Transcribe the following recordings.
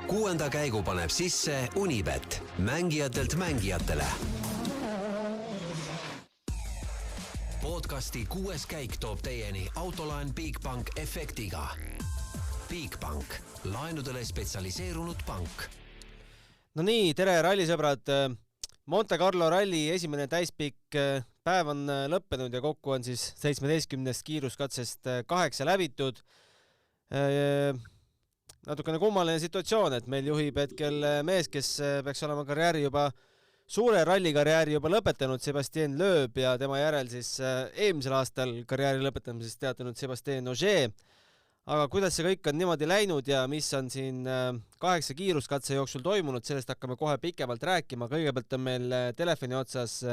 6. käigu paneb sisse Unibet, mängijatelt mängijatele. Podcasti 6. käik toob teieni autolaen Bigbank efektiga. Bigbank, laenudele spetsialiseerunud pank. No nii, tere rallisõbrad. Monte Carlo ralli esimene täispikk päev on lõppenud ja kokku on siis 17 kiiruskatsest 8 läbitud. Natukene kummaline situatsioon, et meil juhib hetkel mees, kes peaks olema suure rallikarjääri juba lõpetanud, Sébastien Loeb, ja tema järel siis eelmisel aastal karjääri lõpetamisest teatanud Sébastien Ogier. Aga kuidas see kõik on niimoodi läinud ja mis on siin 8 kiiruskatse jooksul toimunud, sellest hakkame kohe pikemalt rääkima. Kõigepealt on meil telefoni otsas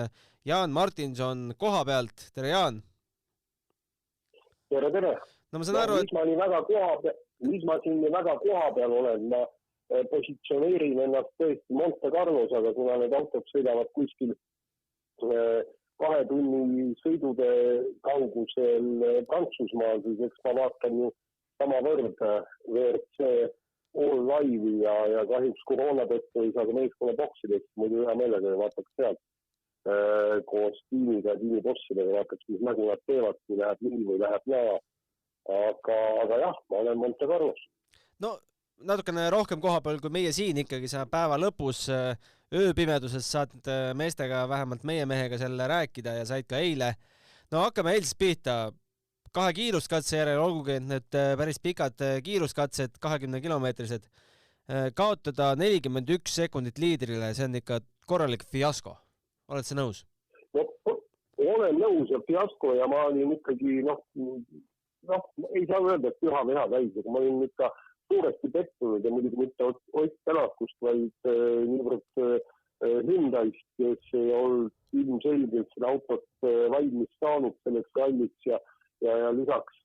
Jaan Martinson koha pealt. Tere, Jaan! Tere! No ma saan aru, mis ma siin väga koha peal olen, ma positsioneerin ennast tõesti Monte Carlos, aga kuna need autod sõidavad kuskil 2 tunni sõidude kaugusel Prantsusmaal, siis eks ma vaatan ju samavõrd WRC All Live'i ja kahjuks koroona tõttu ei saa ka meeskonna boksidest, muidu hea meelega vaataks sealt koos tiimiga ja tiimibossidega, vaataks, mis nägu nad teevad, kui läheb nii või läheb naa. Aga jah, ma olen Monte Carlos. No natukene rohkem koha peal kui meie siin ikkagi sa päeva lõpus ööpimeduses saad meestega, vähemalt meie mehega selle rääkida ja said ka eile. No hakkame eilsest pihta. 2 kiiruskatse järel, olgugi need päris pikad kiiruskatsed, 20-kilomeetrised, kaotada 41 sekundit liidrile, see on ikka korralik fiasko. Oled sa nõus? No, olen nõus ja fiasko ja ma olin ikkagi, ei saa öelda, et püha veha täis, aga ma olin ikka suuresti pettunud ja muidugi mitte Ott Tänakust, vaid niivõrd Hyundaist, kes ei olnud ilmselgelt seda autot valmis saanud selleks ralliks ja lisaks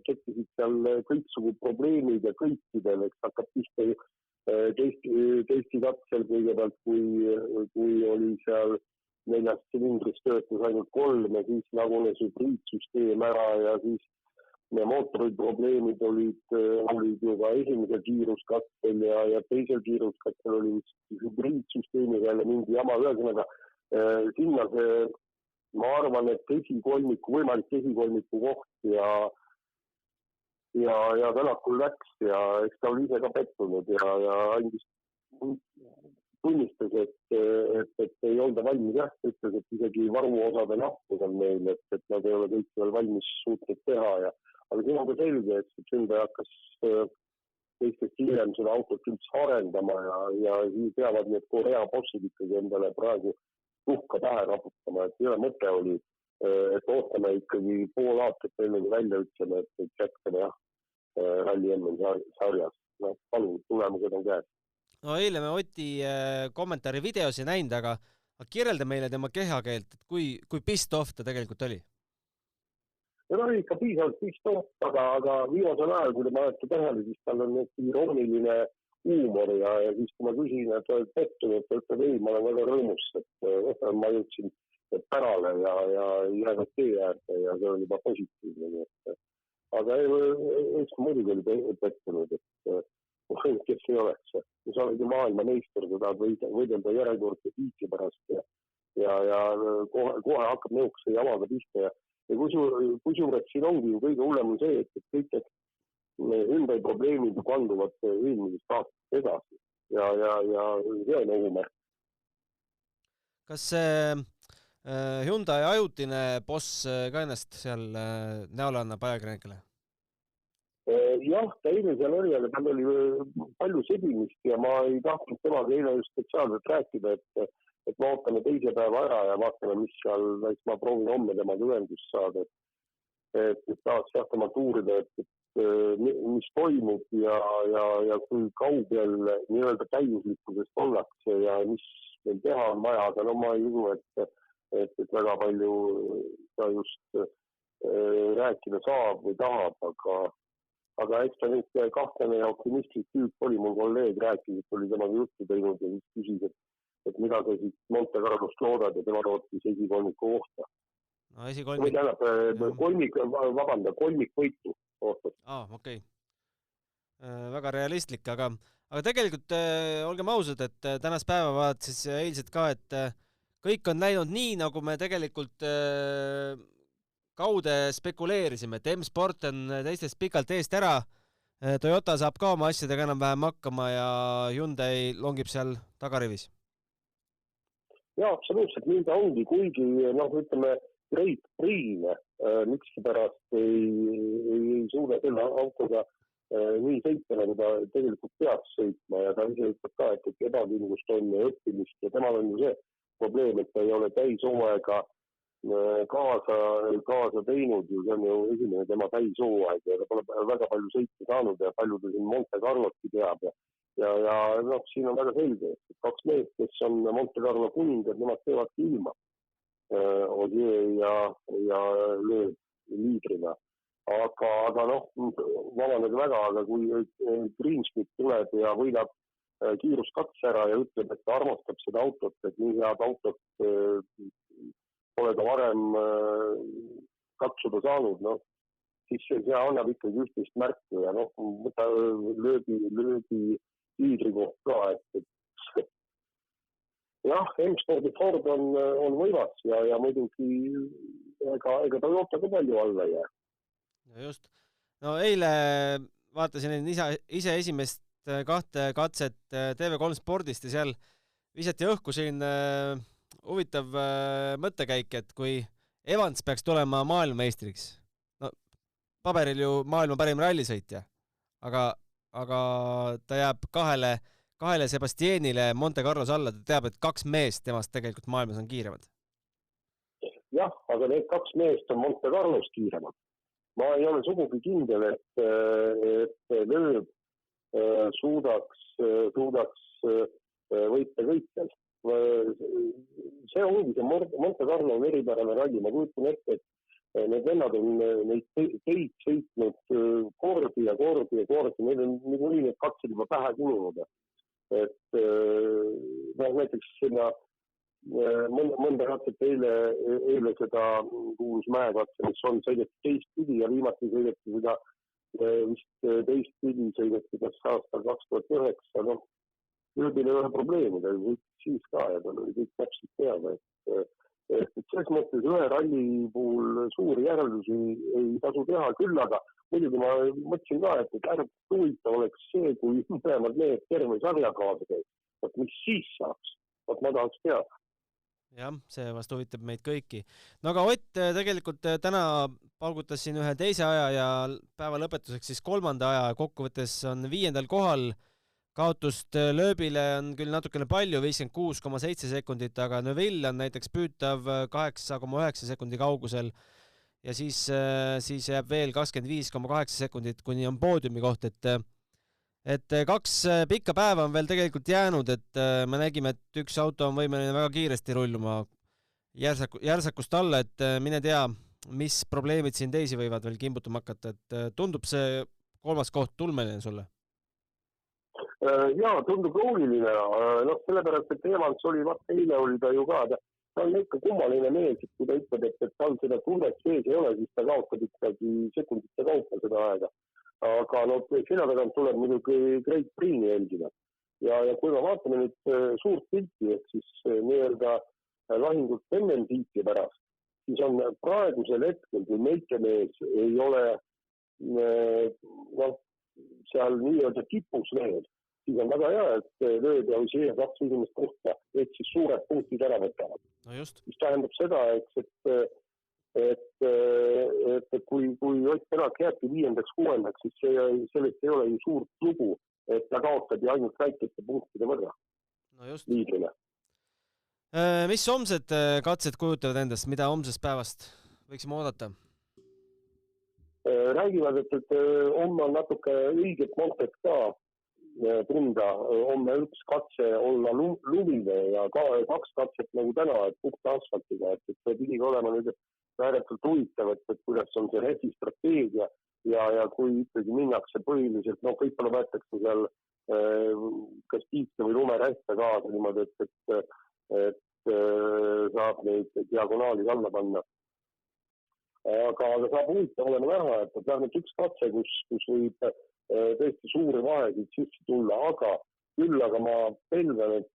tekkisid seal kõiksugu probleemid ja kõikidel, eks hakkab pihta testikatsel kõigepealt, kui oli seal 4 silindrist töötus ainult 3 ja siis lagunes hübriidsüsteem ära ja siis mootoriprobleemid olid juba esimesel kiiruskatsel ja teisel kiiruskatsel oli hübriidsüsteemi jälle mingi jama. Ühesõnaga, sinna see, ma arvan, et võimalik esikolmiku koht ja Tänakul läks ja eks ta oli ise ka pettunud ja andis tunnistas, et ei olda valmis jah, ütles, et isegi varuosade nappus on meil, et nad ei ole kõik veel valmis suutnud teha aga siin on ka selge, et Hyundai hakkas teistest hiljem seda autot üldse arendama ja siis peavad need Korea bossid ikkagi endale praegu tuhka pähe raputama, et ühe mõte oli, et ootame ikkagi pool aastat enne kui välja ütleme, et jätkame ralli enne sarjas. No, palun, tulemused on käes. No eile me Oti kommentaari videos ei näinud, aga kirjelda meile tema kehakeelt, et kui pissed off ta tegelikult oli? Ja ta oli ikka piisavalt pissed off, aga viimasel ajal, kui te mäletate tähele, siis tal on irooniline huumor ja siis kui ma küsin, et oled pettunud, et ütleb ei, ma olen väga rõõmus, et ma jõudsin pärale ja jäänud tee äärde ja see oli juba positiivne. Aga eks muidugi oli pettunud, et kes ei oleks. Sa oled ju maailma meister, kui tahad võidelda järjekordse tiitli pärast ja kohe hakkab nõukse jamaga pihta ja kusjuures siin ongi ju kõige hullem on see, et kõik Hyundai probleemid kanduvad eelmisest aastast edasi ja see on ohumärk. Kas Hyundai ajutine boss ka ennast seal näole annab ajakirjanikele? Jah, ta eile seal oli, aga tal oli palju sebimist ja ma ei tahtnud temaga eile just spetsiaalselt rääkida, et ma ootame teise päeva ära ja vaatame, mis seal, ma proovin homme temaga ühendust saada, et tahaks tema tuurida, et mis toimub ja kui kaugel nii-öelda täiuslikkusest ollakse ja mis meil teha on vaja, aga no ma ei usu, et väga palju ta just rääkida saab või tahab, aga eks ta nüüd kahtlane ja optimistlik tüüp oli, mul kolleeg rääkis, et oli temaga juttu teinud ja siis küsis, et mida sa siis Monte Carlost loodad ja tema lootis esikolmiku kohta. No esikolmik... kolmik võitu. Okei. Väga realistlik, aga aga tegelikult olgem ausad, et tänast päeva vaat siis eilsed ka, et kõik on läinud nii, nagu me tegelikult kaude spekuleerisime, et M-Sport on teistest pikalt eest ära, Toyota saab ka oma asjadega enam-vähem hakkama ja Hyundai longib seal tagarivis. Jaa, absoluutselt, nii ta ongi, kuigi ütleme, Great Prix'le mikski pärast ei suuda selle autoga nii sõita, nagu ta tegelikult peaks sõitma ja ta ise ütleb ka, et ebakindlust on ja õppimist ja temal on ju see probleem, et ta ei ole täishooaega kaasa teinud ju, see on ju esimene tema täishooaeg ja ta pole väga palju sõita saanud ja palju ta siin Monte Carloski teab ja siin on väga selge, et kaks meest, kes on Monte Carlo kuningad, nemad teevadki ilma Ogier ja Lööb liidrina. Aga vabanegi väga, aga kui Greensmith tuleb ja võidab kiiruskatse ära ja ütleb, et ta armastab seda autot, et nii head autot pole ta varem katsuda saanud, siis see annab ikkagi ühtist märku ja võta lööbi liidri koht ka, et jah, M-Spordi Ford on võivas ja muidugi ega Toyota ka palju alla jää. No just. No eile vaatasin ise esimest kahte katset TV3 Spordist ja seal visati õhku siin huvitav mõttekäik, et kui Evans peaks tulema maailmameistriks, paberil ju maailma parim rallisõitja, aga ta jääb kahele Sebastianile Monte Carlos alla, ta teab, et kaks meest temast tegelikult maailmas on kiiremad. Jah, aga need kaks meest on Monte Carlos kiiremad. Ma ei ole sugugi kindel, et Lööb suudaks võita kõikjal. See ongi see Monte Carlo veripärane ralli. Ma kujutan ette, et need vennad on neid teid sõitnud kordi ja kordi. Need on nii need katsed juba pähe kununud. Et näiteks sinna mõnda katset eile seda kuulus mäekatse, mis on sõideti teistpidi ja viimati sõideti seda vist teistpidi sõideti kas aastal 2009. Lööbil ei ole probleemi, ta võitis siis ka ja tal oli kõik täpselt teada. Et selles mõttes ühe ralli puhul suuri järeldusi ei tasu teha küll, aga muidugi ma mõtlesin ka, et ääretult huvitav oleks see, kui mõlemad mehed terve sarja kaasa käib. Mis siis saaks? Ma tahaks teada. Jah, see vast huvitab meid kõiki. No aga Ott tegelikult täna paugutas siin ühe teise aja ja päeva lõpetuseks siis kolmanda aja. Kokkuvõttes on 5. kohal. Kaotust Lööbile on küll natukene palju, 56,7 sekundit, aga Neuville on näiteks püütav 8,9 sekundi kaugusel ja siis jääb veel 25,8 sekundit, kuni on poodiumi koht, et kaks pikka päeva on veel tegelikult jäänud, et me nägime, et üks auto on võimeline väga kiiresti rulluma järsakust alla, et mine tea, mis probleemid siin teisi võivad veel kimbutama hakata, et tundub see kolmas koht tulmeline sulle? Jaa, tundub loogiline. Sellepärast, et Evans oli, eile oli ta ju ka, ta on ikka kummaline mees, et kui ta ütleb, et tal seda tunnet sees ei ole, siis ta kaotab ikkagi sekundite kaupa seda aega. Aga selle tagant tuleb muidugi Great Prix'i jälgida. Ja kui me vaatame nüüd suurt pilti, et siis nii-öelda lahingult MM-tiitli pärast, siis on praegusel hetkel, kui meikemees ei ole seal nii-öelda tipus veel, siis on väga hea, et Lööb ja Ogier kaks esimest kohta, et siis suured punktid ära võtavad. No just. Mis tähendab seda, et kui Ott Tänak jääbki 5.–6., siis sellest ei ole ju suurt lugu, et ta kaotab ju ainult väikeste punktide võrra liidrile. Mis homsed katsed kujutavad endast, mida homsest päevast võiksime oodata? Räägivad, et homme on natuke õiget Montet ka tunda, homme üks katse olla lumine ja kaks katset nagu täna, et puhta asfaltiga, et see pidi olema nüüd ääretult huvitav, et kuidas on see resi strateegia ja kui ikkagi minnakse põhiliselt, võib-olla võetakse seal kas piitse või lumerähte kaasa niimoodi, et saab neid diagonaali alla panna. Aga saab huvitav olema näha, et vähemalt üks katse, kus võib tõesti suuri vahesid sisse tulla, aga ma pelgan, et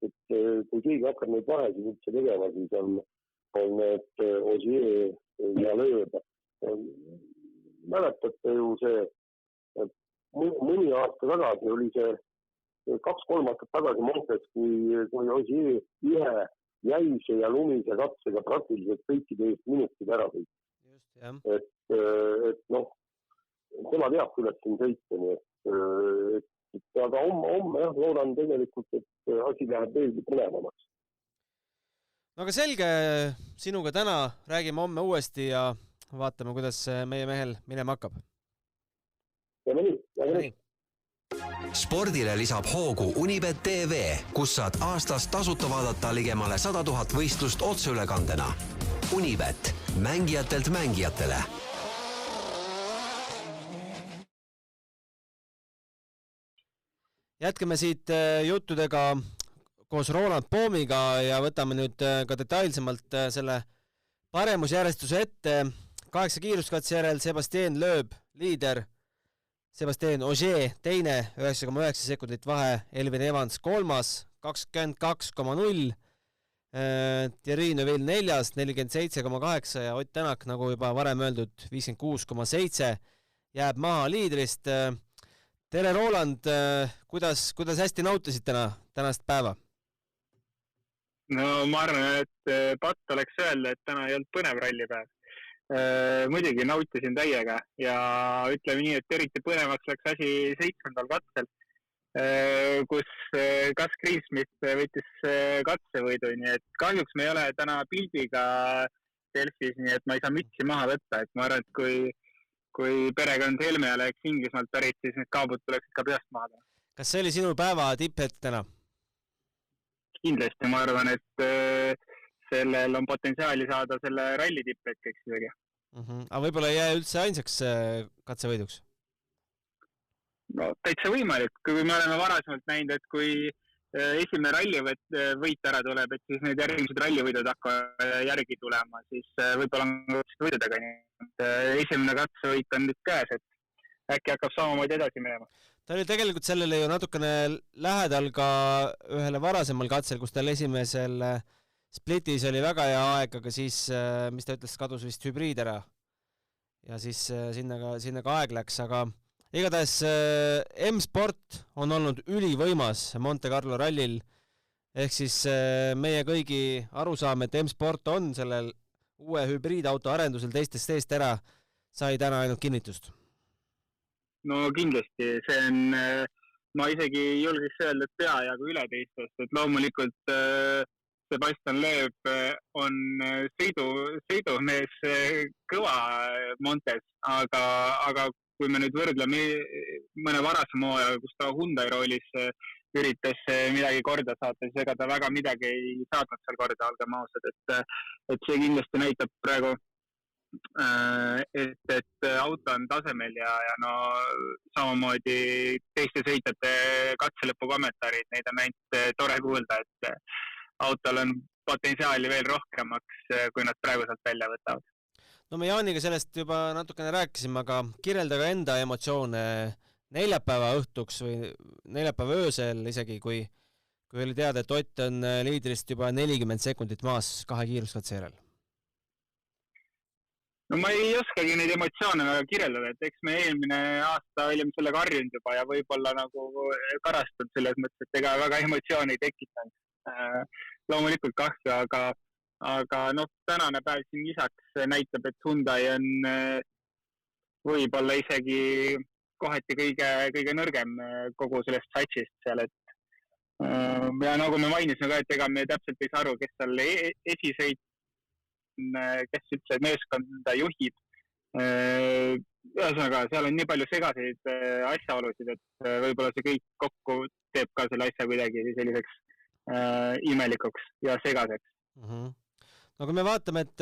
kui keegi hakkab neid vahesid üldse tegema, siis on need Ossier ja Lööb. Mäletate ju see, mõni aasta tagasi oli see 2-3 aastat tagasi Montes, kui Ossier ühe jäise ja lumise katsega praktiliselt kõikide eest minutid ära sõit. Et noh, tema teab, kuidas siin sõita, nii et aga homme jah, loodan tegelikult, et asi läheb veelgi põnevamaks. No aga selge, sinuga täna räägime homme uuesti ja vaatame, kuidas meie mehel minema hakkab. Ja nii. Spordile lisab hoogu Unibet TV, kus saad aastas tasuta vaadata ligemale 100 000 võistlust otseülekandena. Unibet, mängijatelt mängijatele. Jätkame siit juttudega koos Roland Poomiga ja võtame nüüd ka detailsemalt selle paremusjärjestuse ette. 8 kiiruskatse järel Sebastien Loeb, liider, Sebastien Ogier teine, 9,9 sekundit vahe, Elvin Evans kolmas, 22,0, Thierry Neuville neljas, 47,8 ja Ott Tänak, nagu juba varem öeldud, 56,7 jääb maha liidrist. Tere Roland, kuidas hästi nautisid tänast päeva? No ma arvan, et patt oleks öelda, et täna ei olnud põnev rallipäev. Muidugi nautisin täiega ja ütleme nii, et eriti põnevaks läks asi 7. katsel, kus Gus Greensmith võttis katsevõidu, nii et kahjuks me ei ole täna pildiga Delfis, nii et ma ei saa mütsi maha võtta, et ma arvan, et kui perekond Helme oleks Inglismaalt pärit, siis need kaabud tuleks ka peast maha. Kas see oli sinu päeva tipphetk täna? Kindlasti ma arvan, et sellel on potentsiaali saada selle ralli tipphetkeks isegi. Aga võib-olla ei jää üldse ainsaks katsevõiduks? No täitsa võimalik, kui me oleme varasemalt näinud, et kui esimene rallivõit ära tuleb, et siis need järgmised rallivõidud hakkavad järgi tulema, siis võib-olla on võidudega nii. Esimene katsevõit on nüüd käes, et äkki hakkab samamoodi edasi minema. Ta oli tegelikult sellele ju natukene lähedal ka ühele varasemal katsel, kus tal esimesel splitis oli väga hea aeg, aga siis, mis ta ütles, kadus vist hübriid ära. Ja siis sinna ka aeg läks, aga igatahes M-Sport on olnud ülivõimas Monte Carlo rallil, ehk siis meie kõigi arusaam, et M-Sport on sellel uue hübriidauto arendusel teistest eest ära, sai täna ainult kinnitust. No kindlasti, see on, ma isegi julgeks öelda, et peajagu üle teistest, et loomulikult Sebastian Loeb on sõidumees kõva Montes, aga kui me nüüd võrdleme mõne varasema hooajaga, kus ta Hyundai roolis üritas midagi korda saata, siis ega ta väga midagi ei saatnud seal korda, olgem ausad, et see kindlasti näitab praegu, et auto on tasemel ja no samamoodi teiste sõitjate katselõpu kommentaarid, neid on ainult tore kuulda, et autol on potentsiaali veel rohkemaks, kui nad praegu sealt välja võtavad. No me Jaaniga sellest juba natukene rääkisime, aga kirjelda ka enda emotsioone neljapäeva õhtuks või neljapäeva öösel isegi, kui oli teada, et Ott on liidrist juba 40 sekundit maas 2 kiiruskatse järel. No ma ei oskagi neid emotsioone väga kirjeldada, et eks me eelmine aasta olime sellega harjunud juba ja võib-olla nagu karastanud selles mõttes, et ega väga emotsioone ei tekitanud. Loomulikult kahju, aga noh, tänane päev siin lisaks näitab, et Hyundai on võib-olla isegi kohati kõige nõrgem kogu sellest satsist seal, et ja nagu me mainisime ka, et ega me täpselt ei saa aru, kes seal esisõit, kes üldse meeskonda juhib. Ühesõnaga, seal on nii palju segaseid asjaolusid, et võib-olla see kõik kokku teeb ka selle asja kuidagi selliseks imelikuks ja segaseks. No kui me vaatame, et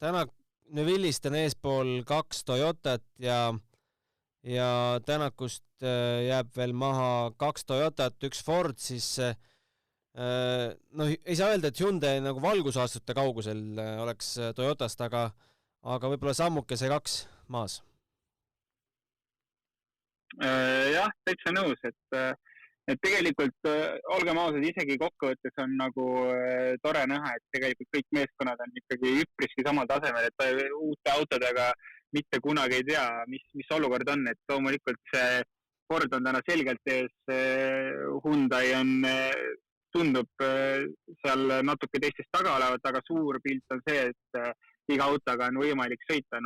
täna Neuvillist on eespool 2 Toyotat ja Tänakust jääb veel maha 2 Toyotat, 1 Ford, siis no ei saa öelda, et Hyundai nagu valgusaastute kaugusel oleks Toyotast, aga võib-olla sammuke see 2 maas. Jah, täitsa nõus, et tegelikult olgem ausad, isegi kokkuvõttes on nagu tore näha, et tegelikult kõik meeskonnad on ikkagi üpriski samal tasemel, et uute autodega mitte kunagi ei tea, mis olukord on, et loomulikult see Ford on täna selgelt ees, Hyundai tundub seal natuke teistest taga olevat, aga suur pilt on see, et iga autoga on võimalik sõita,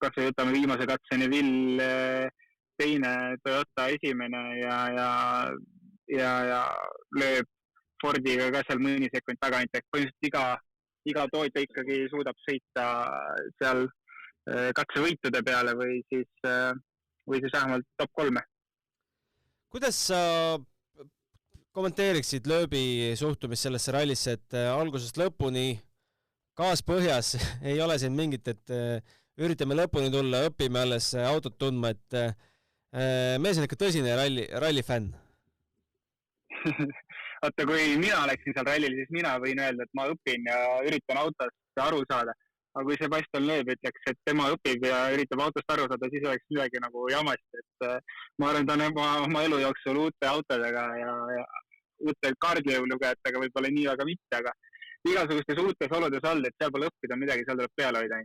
kas või võtame viimase katse Neville teine, Toyota esimene ja lööb Fordiga ka seal mõni sekund tagant, et põhimõtteliselt iga tootja ikkagi suudab sõita seal katsevõitude peale või siis vähemalt top 3. Kuidas sa kommenteeriksid Lööbi suhtumist sellesse rallisse, et algusest lõpuni gaas põhjas ei ole siin mingit, et üritame lõpuni tulla, õpime alles autot tundma, et mees on ikka tõsine rallifänn. Oota, kui mina oleksin seal rallil, siis mina võin öelda, et ma õpin ja üritan autost aru saada. Aga kui Sebastian Loeb ütleks, et tema õpib ja üritab autost aru saada, siis oleks midagi nagu jamast. Et ma arvan, ta on oma elu jooksul uute autodega ja uute kaardilugejatega võib-olla nii väga mitte, aga igasugustes uutes oludes all, et seal pole õppida midagi, seal tuleb peale hoida.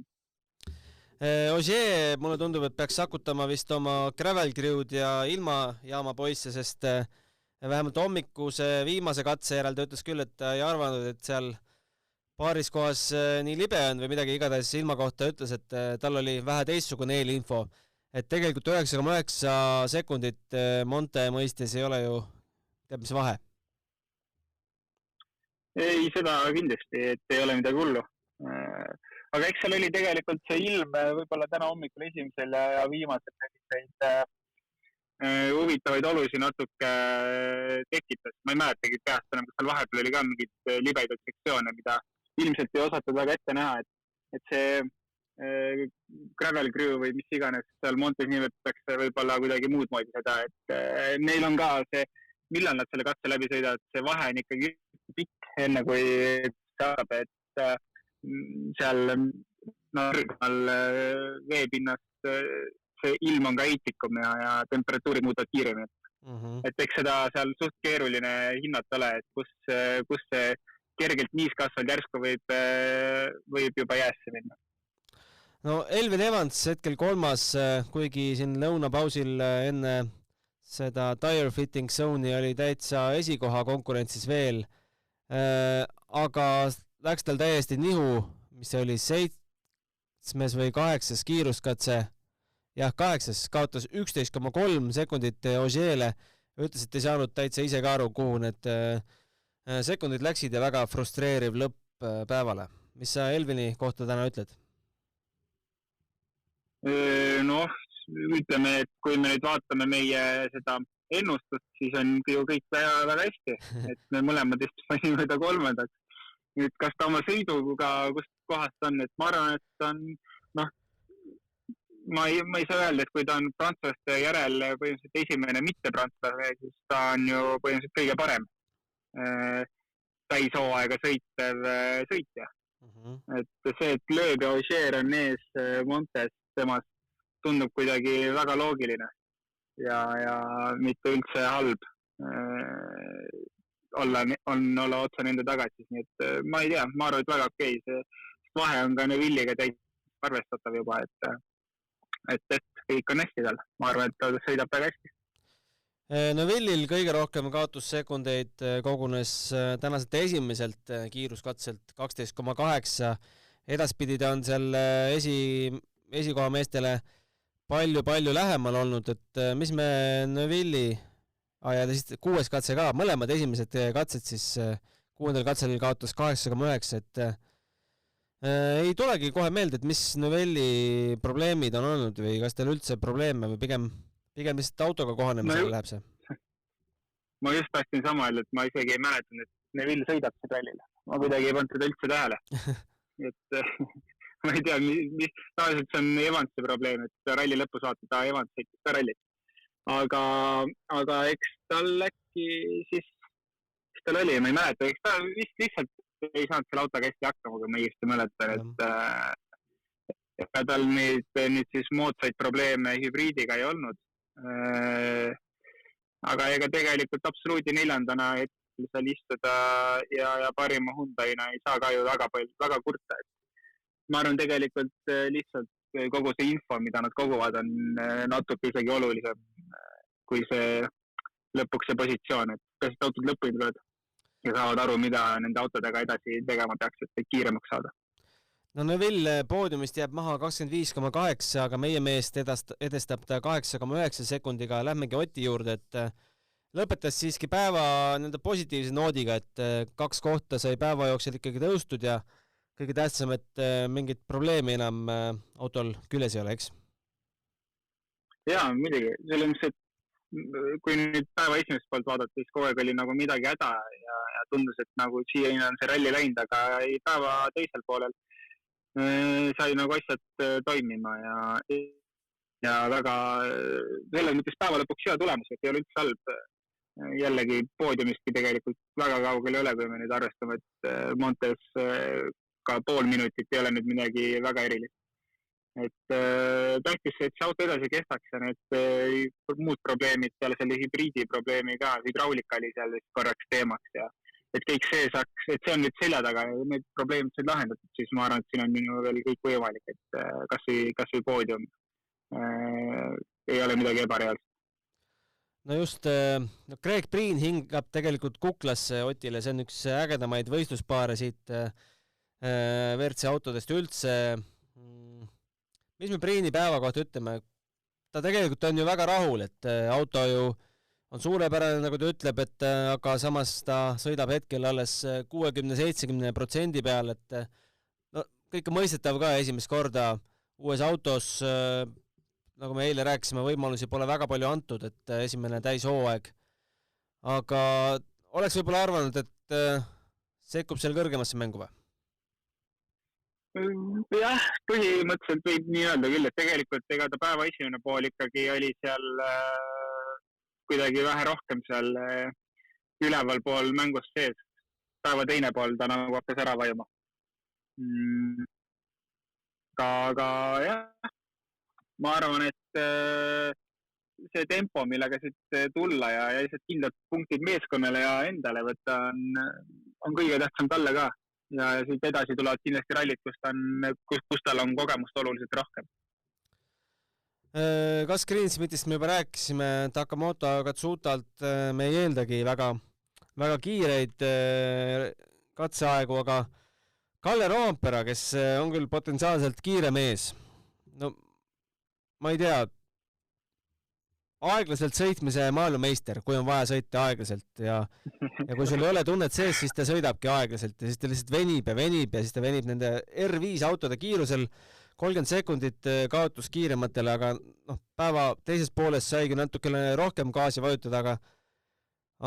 Ogier, mulle tundub, et peaks sakutama vist oma Gravel Crew'd ja ilmajaama poisse, sest vähemalt hommikuse viimase katse järel ta ütles küll, et ta ei arvanud, et seal paaris kohas nii libe on või midagi, igatahes ilma kohta ütles, et tal oli vähe teistsugune eelinfo. Et tegelikult 9,9 sekundit Monte mõistes ei ole ju teab mis vahe. Ei, seda kindlasti, et ei ole midagi hullu. Aga eks seal oli tegelikult see ilm võib-olla täna hommikul esimesel ja viimasel selliseid huvitavaid olusi natuke tekitas. Ma ei mäletagi peast enam, kas seal vahepeal oli ka mingid libedaid sektsioone, mida ilmselt ei osatud väga ette näha, et see Gravel Crew või mis iganes seal Montes nimetatakse võib-olla kuidagi muud moodi seda, et neil on ka see, millal nad selle katse läbi sõidavad, see vahe on ikkagi pikk enne kui saab, et seal kõrgemal veepinnast see ilm on ka heitikum ja temperatuuri muutavad kiiremini. Et eks seda seal suht keeruline hinnata ole, et kus see kergelt niiskasvald järsku võib juba jäässe minna. No Elvin Evans hetkel 3, kuigi siin lõunapausil enne seda tire fitting zone'i oli täitsa esikoha konkurentsis veel, aga läks tal täiesti nihu, mis oli 7. või 8. kiiruskatse, jah 8, kaotas 11,3 sekundit Ogier'le, ütles, et ei saanud täitsa ise ka aru, kuhu need sekundid läksid ja väga frustreeriv lõpp päevale. Mis sa Elvini kohta täna ütled? Ütleme, et kui me nüüd vaatame meie seda ennustust, siis on ju kõik väga, väga hästi, et me mõlemad just panime ta 3. Nüüd, kas ta oma sõiduga kust kohast on, et ma arvan, et ta on, ma ei saa öelda, et kui ta on prantslaste järel põhimõtteliselt esimene mitte prantslane, siis ta on ju põhimõtteliselt kõige parem täishooaega sõitev sõitja. Et see, et Loeb ja Ogier on ees Montes, temast tundub kuidagi väga loogiline ja mitte üldse halb olla otsa nende tagasi. Nii et ma ei tea, ma arvan, et väga okei. See vahe on ka Neville'iga täitsa arvestatav juba, et kõik on hästi tal. Ma arvan, et ta sõidab väga hästi. Neville'il kõige rohkem kaotussekundeid kogunes tänaselt esimeselt kiiruskatselt 12,8. Edaspidi ta on seal esikoha meestele palju lähemal olnud, et mis me Neville'i ja siis 6. katse ka, mõlemad esimesed katsed siis 6. katsel kaotas 8,9, et ei tulegi kohe meelde, et mis Neville'i probleemid on olnud või kas teil üldse probleeme või pigem lihtsalt autoga kohanemisel läheb see? Ma just tahtsin sama öelda, et ma isegi ei mäletan, et Neville sõidab see rallile. Ma kuidagi ei pannud seda üldse tähele. Et ma ei tea, tavaliselt see on Evansi probleem, et ralli lõpus vaata, ta Evans sõitis ka rallit. Aga eks tal äkki siis tal oli, ma ei mäleta, eks ta vist lihtsalt ei saanud selle autoga hästi hakkama, kui ma õigesti mäletan, et tal nüüd siis moodsaid probleeme hübriidiga ei olnud. Aga ega tegelikult absoluudi neljandana seal istuda ja parima Hyundai'na ei saa ka ju väga kurta. Ma arvan tegelikult lihtsalt kogu see info, mida nad koguvad, on natuke isegi olulisem kui see lõpuks see positsioon, et kas autod lõpuni tulevad ja saavad aru, mida nende autodega edasi tegema peaks, et kiiremaks saada. No Neville poodiumist jääb maha 25,8, aga meie meest edestab ta 8,9 sekundiga. Lähmegi Oti juurde, et lõpetas siiski päeva nende positiivse noodiga, et 2 kohta sai päeva jooksul ikkagi tõustud ja kõige tähtsam, et mingit probleemi enam autol küljes ei ole, eks? Jaa, midagi. Selles mõttes, et kui nüüd päeva esimest poolt vaadata, siis kogu aeg oli nagu midagi häda ja tundus, et nagu siia on see ralli läinud, aga päeva teisel poolel sai nagu asjad toimima ja väga selles mõttes päeva lõpuks hea tulemus, et ei ole üldse halb. Jällegi poodiumistki tegelikult väga kaugel ei ole, kui me nüüd arvestame, et Montes ka pool minutit ei ole nüüd midagi väga erilist. Et tähtis, et see auto edasi kestaks ja need muud probleemid, peale selle hübriidi probleemi ka, hydraulika oli seal korraks teemaks ja et kõik see saaks, et see on nüüd selja taga ja need probleemid said lahendatud, siis ma arvan, et siin on minu veel kõik võimalik, et kas või poodium ei ole midagi ebareaalset. No just, Greg Priin hingab tegelikult kuklasse Otile, see on üks ägedamaid võistluspaare siit WRC autodest üldse. Mis me Priini päeva kohta ütleme? Ta tegelikult on ju väga rahul, et auto ju on suurepärane, nagu ta ütleb, et aga samas ta sõidab hetkel alles 60-70% peal, et no, kõik on mõistetav ka esimest korda uues autos, nagu me eile rääkisime, võimalusi pole väga palju antud, et esimene täishooaeg. Aga oleks võib-olla arvanud, et sekkub seal kõrgemasse mängu või? Jah, põhimõtteliselt võib nii öelda küll, et tegelikult ega ta päeva esimene pool ikkagi oli seal kuidagi vähe rohkem seal üleval pool mängust sees. Päeva teine pool ta nagu hakkas ära vajuma. Aga jah, ma arvan, et see tempo, millega siit tulla ja lihtsalt kindlad punktid meeskonnale ja endale võtta on kõige tähtsam talle ka. Ja siit edasi tulevad kindlasti rallit, kus tal on kogemust oluliselt rohkem. Kas Greensmithist me juba rääkisime, Takamoto Katsutalt me ei eeldagi väga kiireid katseaegu, aga Kalle Roompera, kes on küll potentsiaalselt kiire mees, no ma ei tea, aeglaselt sõitmise maailmameister, kui on vaja sõita aeglaselt ja kui sul ei ole tunnet sees, siis ta sõidabki aeglaselt ja siis ta lihtsalt venib ja siis ta venib nende R5 autode kiirusel 30 sekundit kaotus kiirematele, aga päeva teises pooles saigi natukene rohkem gaasi vajutada,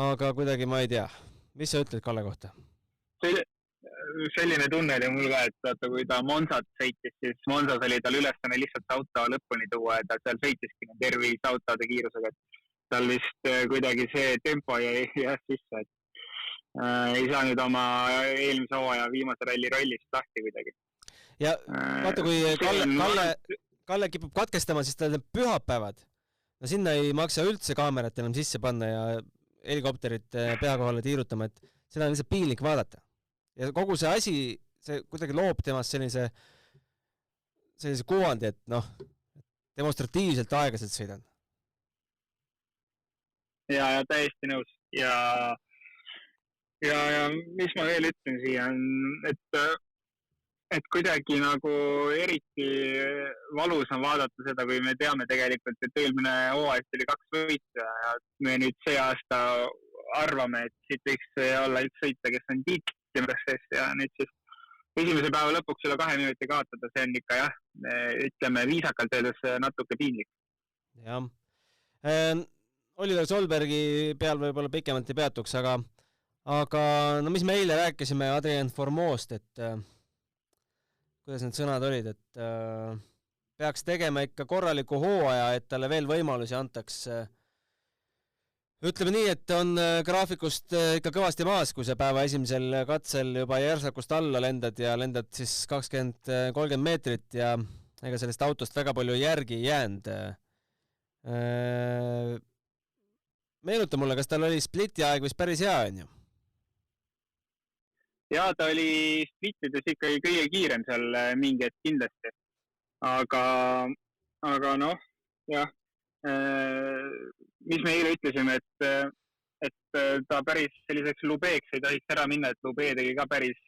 aga kuidagi ma ei tea. Mis sa ütled Kalle kohta? Selline tunne oli mul ka, et vaata, kui ta Monsat sõitis, siis Monsas oli tal ülesanne lihtsalt auto lõpuni tuua, et ta seal sõitiski need R5 autode kiirusega, et tal vist kuidagi see tempo jäi sisse, et ei saa nüüd oma eelmise hooaja viimase ralli rollist lahti kuidagi. Ja vaata, kui Kalle kipub katkestama, siis tal pühapäevad. No sinna ei maksa üldse kaamerat enam sisse panna ja helikopterit pea kohale tiirutama, et seda on lihtsalt piinlik vaadata. Ja kogu see asi, see kuidagi loob temast sellise kuvandi, et demonstratiivselt aeglaselt sõidan. Ja täiesti nõus. Ja mis ma veel ütlen siia on, et kuidagi nagu eriti valus on vaadata seda, kui me teame tegelikult, et eelmine hooaeg oli 2 võitu ja me nüüd see aasta arvame, et siit võiks olla üks sõita, kes on tiitlimeses ja nüüd siis esimese päeva lõpuks üle 2 minuti kaotada, see on ikka jah, ütleme viisakalt öeldes natuke piinlik. Jah. Oliver Solbergi peal võib-olla pikemalt ei peatuks, aga no mis me eile rääkisime Adrien Formoost, et kuidas need sõnad olid, et peaks tegema ikka korraliku hooaja, et talle veel võimalusi antaks. Ütleme nii, et on graafikust ikka kõvasti maas, kui see päeva esimesel katsel juba järsakust alla lendad ja lendad siis 20-30 meetrit ja ega sellest autost väga palju järgi ei jäänud. Meenuta mulle, kas tal oli spliti aeg vist päris hea, on ju? Ja ta oli splittides ikkagi kõige kiirem seal mingi hetk kindlasti. Aga noh, jah, mis me eile ütlesime, et ta päris selliseks Lubeeks ei tohiks ära minna, et Lube tegi ka päris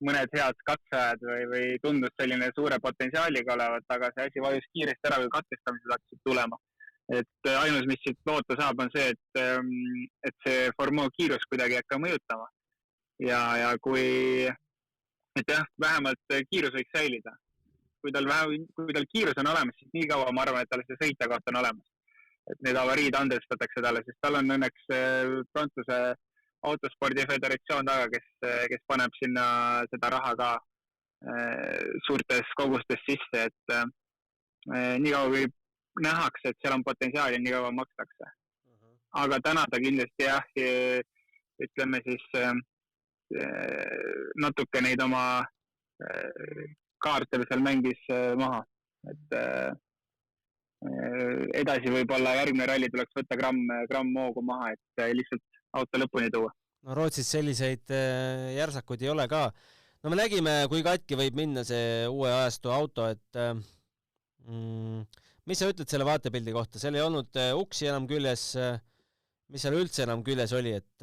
mõned head katseajad või tundus selline suure potentsiaaliga olevat, aga see asi vajus kiiresti ära, kui katkestamised hakkasid tulema. Et ainus, mis siit loota saab, on see, et see Formeau kiirus kuidagi hakka mõjutama. Ja kui, et jah, vähemalt kiirus võiks säilida. Kui tal kiirus on olemas, siis nii kaua ma arvan, et tal see sõita kohta on olemas. Et need avariid andestatakse talle, sest tal on õnneks Prantsuse autospordi föderatsioon taga, kes paneb sinna seda raha ka suurtes kogustes sisse, et nii kaua kui nähakse, et seal on potentsiaali, nii kaua makstakse. Aga täna ta kindlasti jah, ütleme siis natuke neid oma kaarte seal mängis maha. Et edasi võib-olla järgmine ralli tuleks võtta gramm moogu maha, et lihtsalt auto lõpuni tuua. No Rootsis selliseid järsakud ei ole ka. No me nägime, kui katki võib minna see uue ajastu auto, et mis sa ütled selle vaatepildi kohta? Seal ei olnud uksi enam küljes, mis seal üldse enam küljes oli, et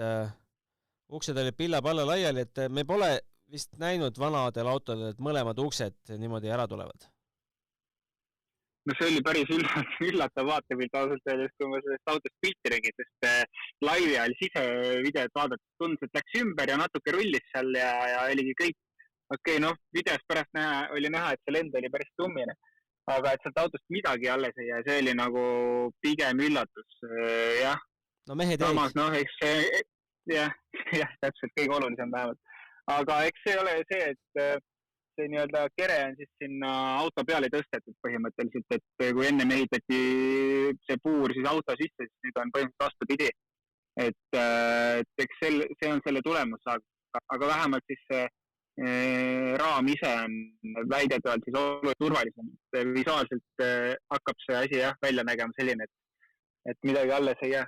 uksed olid pilla-palla laiali, et me pole vist näinud vanadel autodel, et mõlemad uksed niimoodi ära tulevad. No see oli päris üllatav vaatepilt ausalt öeldes, kui ma sellest autost pilti tegin, sest laivi all sisevideot vaadates tundus, et läks ümber ja natuke rullis seal ja oligi kõik. Okei, noh, videos pärast oli näha, et see lend oli päris tummine. Aga et sealt autost midagi alles ei jää, see oli nagu pigem üllatus. Jah. No mehed samas, noh, eks see, jah, täpselt kõige olulisem vähemalt. Aga eks see ole see, et see nii-öelda kere on siis sinna auto peale tõstetud põhimõtteliselt, et kui enne ehitati see puur siis auto sisse, siis nüüd on põhimõtteliselt vastupidi. Et eks see on selle tulemus, aga vähemalt siis see raam ise on väidetavalt siis oluliselt turvalisem. Visuaalselt hakkab see asi välja nägema selline, et midagi alles ei jää.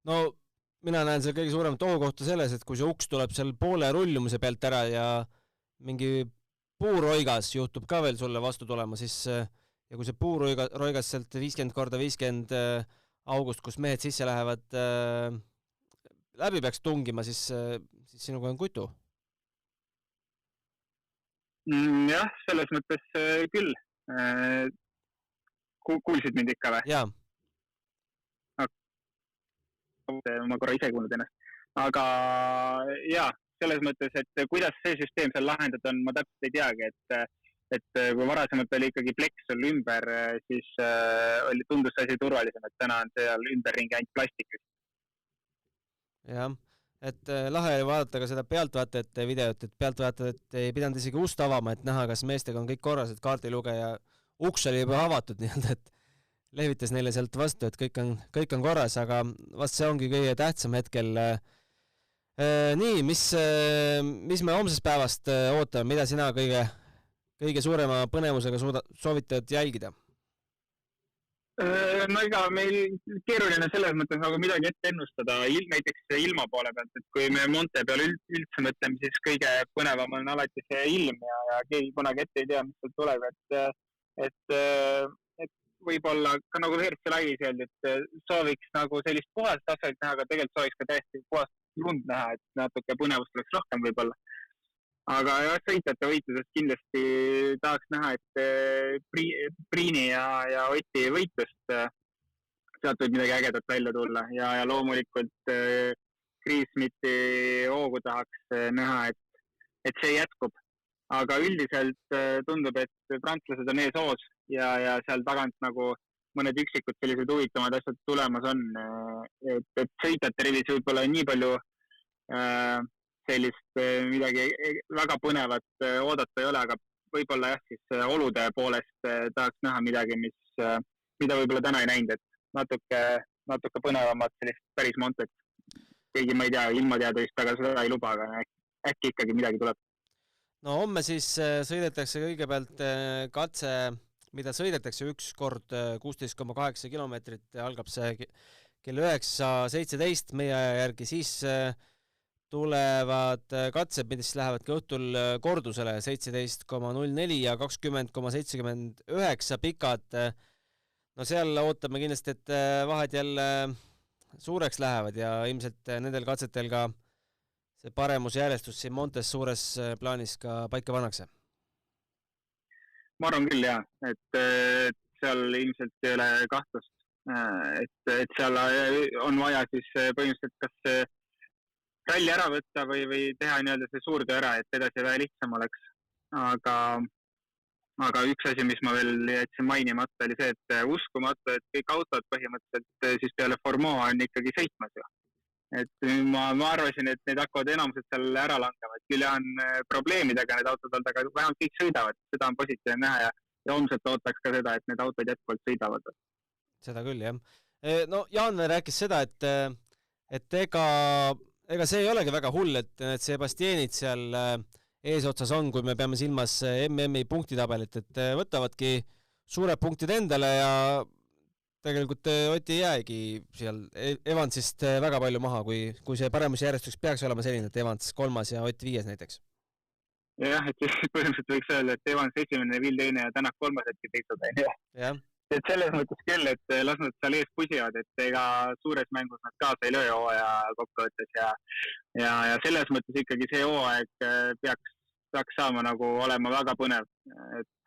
No mina näen selle kõige suuremat ohukohta selles, et kui see uks tuleb seal poole rullumise pealt ära ja mingi puuroigas juhtub ka veel sulle vastu tulema, siis ja kui see puuroigas sealt 50x50 august, kus mehed sisse lähevad, läbi peaks tungima, siis sinuga on kutu. Jah, selles mõttes küll. Kuulsid mind ikka või? Jaa. Ma korra ise kuulnud ennast. Aga jaa, selles mõttes, et kuidas see süsteem seal lahendada on, ma täpselt ei teagi, et kui varasemalt oli ikkagi pleks sul ümber, siis tundus asi turvalisem, et täna on seal ümberringi ainult plastikust. Jah, et lahe vaadata ka seda pealtvaatajate videot, et pealtvaatajad ei pidanud isegi ust avama, et näha, kas meestega on kõik korras, et kaardilugeja uks oli juba avatud nii-öelda, et lehvitas neile sealt vastu, et kõik on korras, aga vast see ongi kõige tähtsam hetkel. Nii, mis me homsest päevast ootame, mida sina kõige suurema põnevusega soovitad jälgida? No ega meil keeruline selles mõttes nagu midagi ette ennustada, näiteks ilma poole pealt, et kui me Monte peal üldse mõtleme, siis kõige põnevam on alati see ilm ja keegi kunagi ette ei tea, mis sealt tuleb, et võib-olla ka nagu Hertsi laivis öeldi, et sooviks nagu sellist puhast asjalt näha, aga tegelikult sooviks ka täiesti puhast lund näha, et natuke põnevust oleks rohkem võib-olla. Aga sõitjate võitlusest kindlasti tahaks näha, et Priini ja Oti võitlust sealt võib midagi ägedat välja tulla ja loomulikult Chris Smithi hoogu tahaks näha, et see jätkub. Aga üldiselt tundub, et prantslased on ees hoos ja seal tagant nagu mõned üksikud sellised huvitavad asjad tulemas on. Et sõitjate rivis võib-olla nii palju sellist midagi väga põnevat oodata ei ole, aga võib-olla jah, siis olude poolest tahaks näha midagi, mida võib-olla täna ei näinud, et natuke põnevamat sellist päris Montet. Keegi, ma ei tea, ilma teadavist, aga seda ei luba, aga äkki ikkagi midagi tuleb. No homme siis sõidetakse kõigepealt katse mida sõidetakse üks kord 16,8 kilomeetrit, algab see kell 9:17 meie aja järgi, siis tulevad katsed, mis lähevad ka õhtul kordusele 17,04 ja 20,79 pikad. No seal ootame kindlasti, et vahed jälle suureks lähevad ja ilmselt nendel katsetel ka see paremusjärjestus siin Montes suures plaanis ka paika pannakse. Ma arvan küll jah, et seal ilmselt ei ole kahtlust, et seal on vaja siis põhimõtteliselt kas ralli ära võtta või teha nii-öelda see suurtöö ära, et edasi vähe lihtsam oleks. Aga üks asi, mis ma veel jätsin mainimata, oli see, et uskumatu, et kõik autod põhimõtteliselt siis peale Formoa on ikkagi sõitmas ju. Et ma arvasin, et need hakkavad enamused seal ära langema, et küll on probleemidega need autod olnud, aga vähemalt kõik sõidavad, seda on positiivne näha ja homselt ootaks ka seda, et need autod jätkuvalt sõidavad. Seda küll, jah. No Jaan rääkis seda, et ega see ei olegi väga hull, et need Sebastianid seal eesotsas on, kui me peame silmas MM-i punktitabelit, et võtavadki suured punktid endale ja tegelikult Oti ei jäägi seal Evansist väga palju maha, kui see paremusjärjestus peaks olema selline, et Evans 3. ja Ott 5. näiteks. Jah, et põhimõtteliselt võiks öelda, et Evans 1. ja Vill 2. ja Tänak 3. hetki teised. Jah. Et selles mõttes küll, et las nad seal ees pusivad, et ega suures mängus nad kaasa ei löö hooaja kokkuvõttes ja selles mõttes ikkagi see hooaeg peaks saama nagu olema väga põnev, et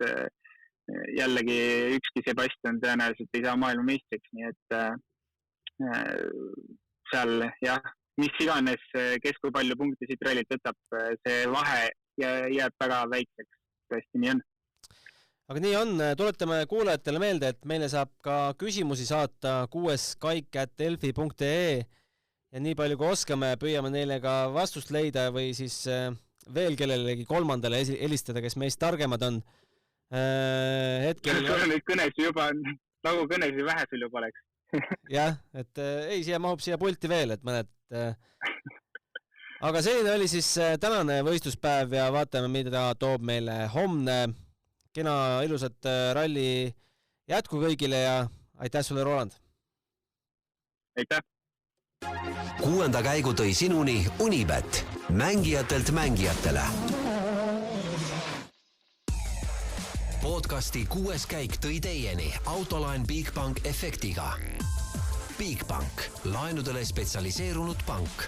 jällegi ükski Sebastian tõenäoliselt ei saa maailmameistriks, nii et seal jah, mis iganes, kes kui palju punkti siit rallit võtab, see vahe jääb väga väikseks, tõesti nii on. Aga nii on, tuletame kuulajatele meelde, et meile saab ka küsimusi saata 6kaik@elfi.ee ja nii palju kui oskame, püüame neile ka vastust leida või siis veel kellelegi kolmandale helistada, kes meist targemad on. Hetkel... Neid kõnesi juba, nagu kõnesi vähe sul juba oleks. Jah, et ei, siia mahub siia pulti veel, et mõned... Aga selline oli siis tänane võistluspäev ja vaatame, mida toob meile homne. Kena ilusat ralli jätku kõigile ja aitäh sulle, Roland! Aitäh! 6. käigu tõi sinuni Unibet, mängijatelt mängijatele. Podcasti 6. käik tõi teieni Autoline Bigbank efektiga. Bigbank, laenudele spetsialiseerunud pank.